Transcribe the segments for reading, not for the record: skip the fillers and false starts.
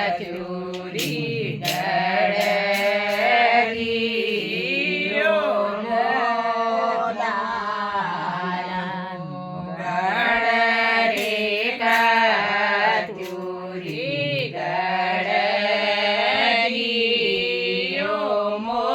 ચોરી ગળગીયો મોલાલા ગળ રે કતુરી ગળગીયો મોલાયો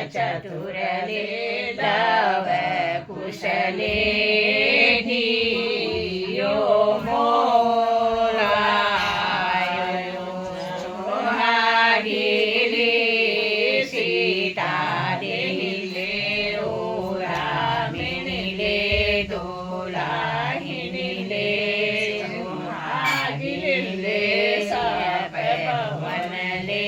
ચતુરલે લવ કુશલે ધિયો મોલાયો સોહાગીલે સીતા દેલે ઓ રામિનીલે દોલાહિનીલે સોહાગીલે સપ પવનલે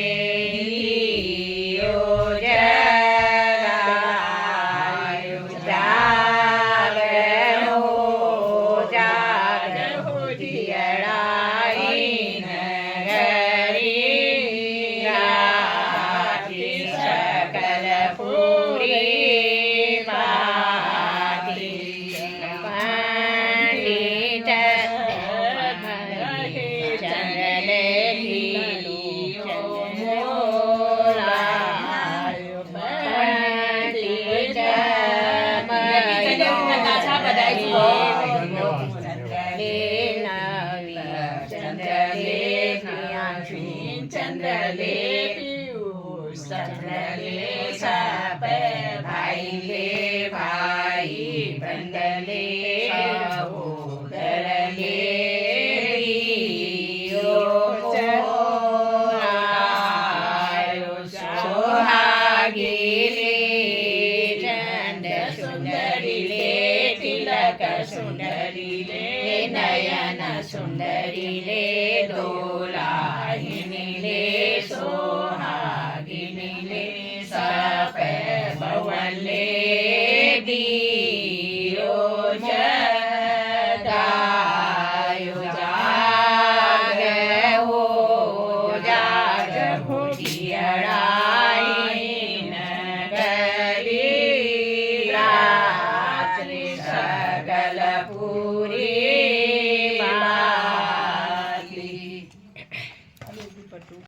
चंद्रले पीयूष चंद्रले साप भाई ले भाई बंदले सहोदरले सोहागिले चंद सुंदरीले तिलक सुंदरीले नयन सुंदरीले दोलाहिनीले सोहागिनीले सप भवनले दियो जगायो जाग हो जाग भुजियड़ाई नगरी